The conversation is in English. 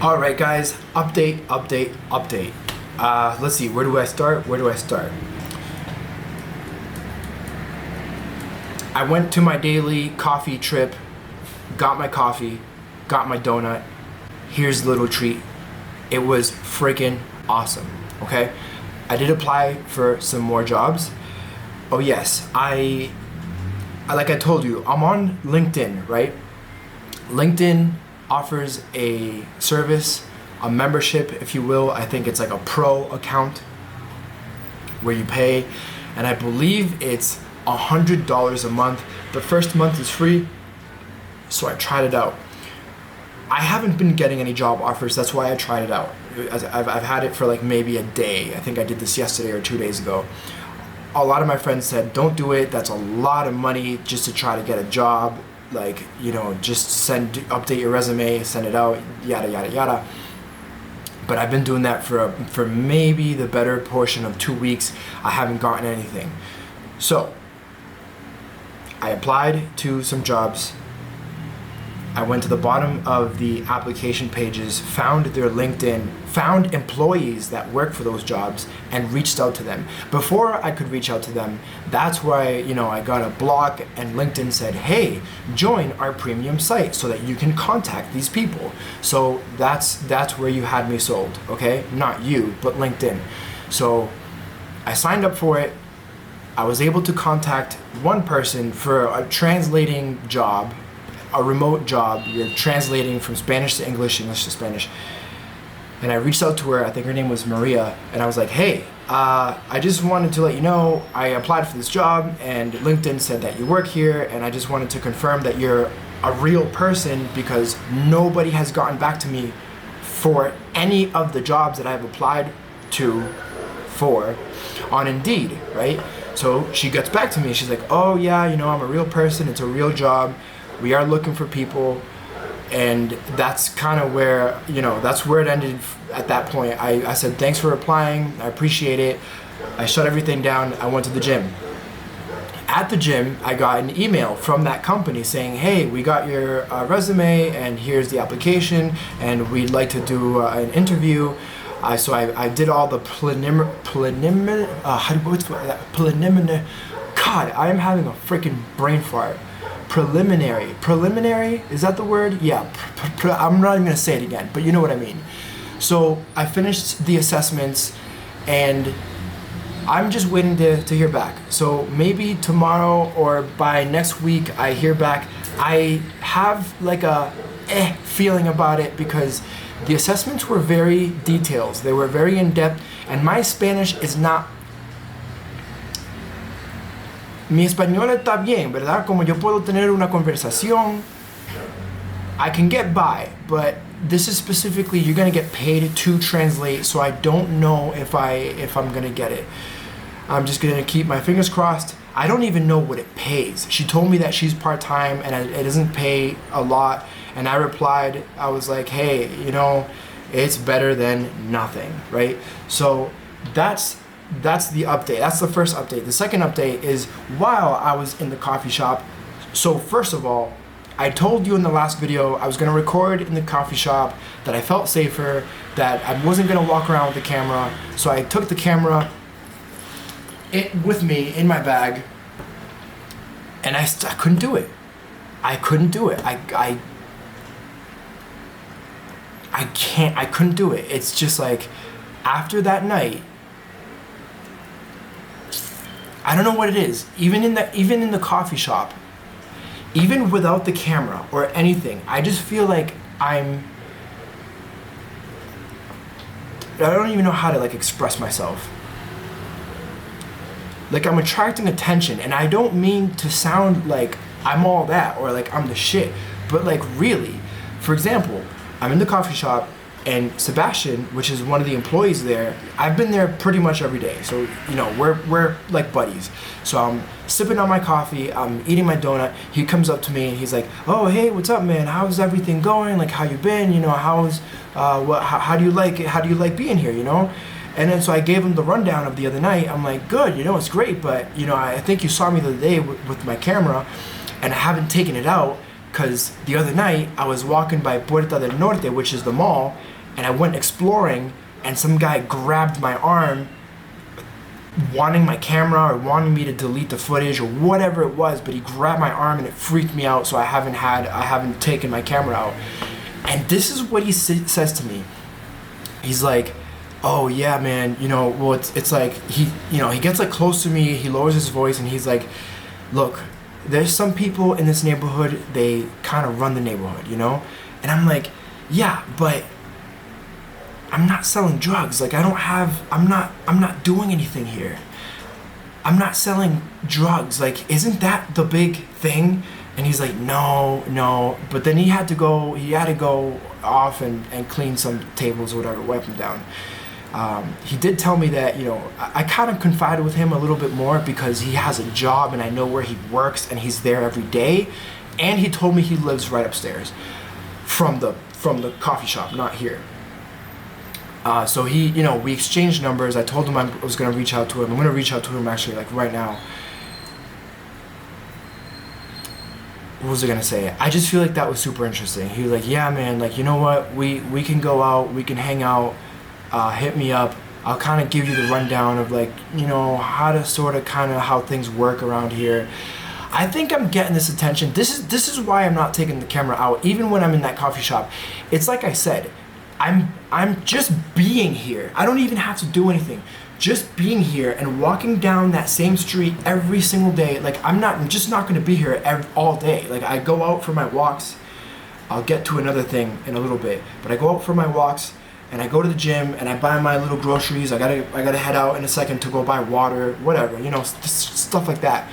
All right, guys, update. Let's see, where do I start? I went to my daily coffee trip, got my coffee, got my donut. Here's a little treat. It was freaking awesome, okay? I did apply for some more jobs. Oh yes, like I told you, I'm on LinkedIn, right? LinkedIn offers a service, a membership, if you will. I think it's like a pro account where you pay, and I believe it's $100 a month. The first month is free, so I tried it out. I haven't been getting any job offers, that's why I tried it out. I've had it for like maybe a day. I think I did this yesterday or 2 days ago. A lot of my friends said, don't do it, that's a lot of money just to try to get a job. Like, you know, just update your resume, send it out, yada yada yada. But I've been doing that for maybe the better portion of 2 weeks. I haven't gotten anything. So I applied to some jobs. I went to the bottom of the application pages, found their LinkedIn, found employees that work for those jobs, and reached out to them. Before I could reach out to them, that's why, I got a block, and LinkedIn said, hey, join our premium site so that you can contact these people. So that's where you had me sold, okay? Not you, but LinkedIn. So I signed up for it. I was able to contact one person for a translating job, a remote job. You're translating from Spanish to English, English to Spanish. And I reached out to her, I think her name was Maria, and I was like, hey, I just wanted to let you know I applied for this job and LinkedIn said that you work here, and I just wanted to confirm that you're a real person because nobody has gotten back to me for any of the jobs that I've applied to for on Indeed, right? So she gets back to me, she's like, oh yeah, I'm a real person, it's a real job. We are looking for people, and that's kind of where, that's where it ended at that point. I said, thanks for applying, I appreciate it. I shut everything down, I went to the gym. At the gym, I got an email from that company saying, hey, we got your resume, and here's the application, and we'd like to do an interview. So I did all the preliminary, God, I am having a freaking brain fart. Preliminary, is that the word? Yeah, I'm not even gonna say it again, but you know what I mean. So I finished the assessments, and I'm just waiting to hear back. So maybe tomorrow or by next week I hear back. I have like a feeling about it because the assessments were very detailed. They were very in-depth, and my Spanish is not... Mi español está bien, ¿verdad? Como yo puedo tener una conversación, I can get by, but this is specifically, you're gonna get paid to translate, so I don't know if I'm gonna get it. I'm just gonna keep my fingers crossed. I don't even know what it pays. She told me that she's part-time and it doesn't pay a lot, and I replied, I was like, hey, it's better than nothing, right? So that's the update. That's the first update. The second update is while I was in the coffee shop. So first of all, I told you in the last video I was going to record in the coffee shop, that I felt safer, that I wasn't going to walk around with the camera. So I took the camera with me in my bag, and I couldn't do it. I couldn't do it. I couldn't do it. It's just like, after that night, I don't know what it is. Even in the coffee shop, even without the camera or anything, I just feel like I don't even know how to express myself. Like, I'm attracting attention, and I don't mean to sound like I'm all that or like I'm the shit, but really, for example, I'm in the coffee shop, and Sebastian, which is one of the employees there, I've been there pretty much every day. So, we're like buddies. So I'm sipping on my coffee, I'm eating my donut. He comes up to me and he's like, oh, hey, what's up, man? How's everything going? Like, how you been? How do you like it? How do you like being here, And then so I gave him the rundown of the other night. I'm like, good, it's great, but, I think you saw me the other day with my camera, and I haven't taken it out because the other night I was walking by Puerta del Norte, which is the mall, and I went exploring, and some guy grabbed my arm, wanting my camera or wanting me to delete the footage or whatever it was, but he grabbed my arm and it freaked me out, so I haven't taken my camera out. And this is what he says to me. He's like, oh yeah, man, you know, well, it's like, he gets like close to me, he lowers his voice, and he's like, look, there's some people in this neighborhood, they kind of run the neighborhood, you know? And I'm like, yeah, but I'm not selling drugs. Like, I'm not doing anything here. I'm not selling drugs. Like, isn't that the big thing? And he's like, no. But then he had to go off and clean some tables or whatever, wipe them down. He did tell me that, you know, I kind of confided with him a little bit more because he has a job and I know where he works and he's there every day. And he told me he lives right upstairs from the coffee shop, not here. So he, you know, we exchanged numbers. I told him I was going to reach out to him. I'm going to reach out to him actually, like right now. What was I going to say? I just feel like that was super interesting. He was like, yeah, man, like, you know what? We can go out, we can hang out. Hit me up. I'll kind of give you the rundown of, like, you know, how to sort of kind of how things work around here. I think I'm getting this attention. This is why I'm not taking the camera out, even when I'm in that coffee shop. It's like I said, I'm just being here. I don't even have to do anything. Just being here and walking down that same street every single day. Like, I'm just not going to be here all day. Like, I go out for my walks. I'll get to another thing in a little bit, but I go out for my walks. And I go to the gym and I buy my little groceries. I gotta head out in a second to go buy water, whatever, you know, stuff like that.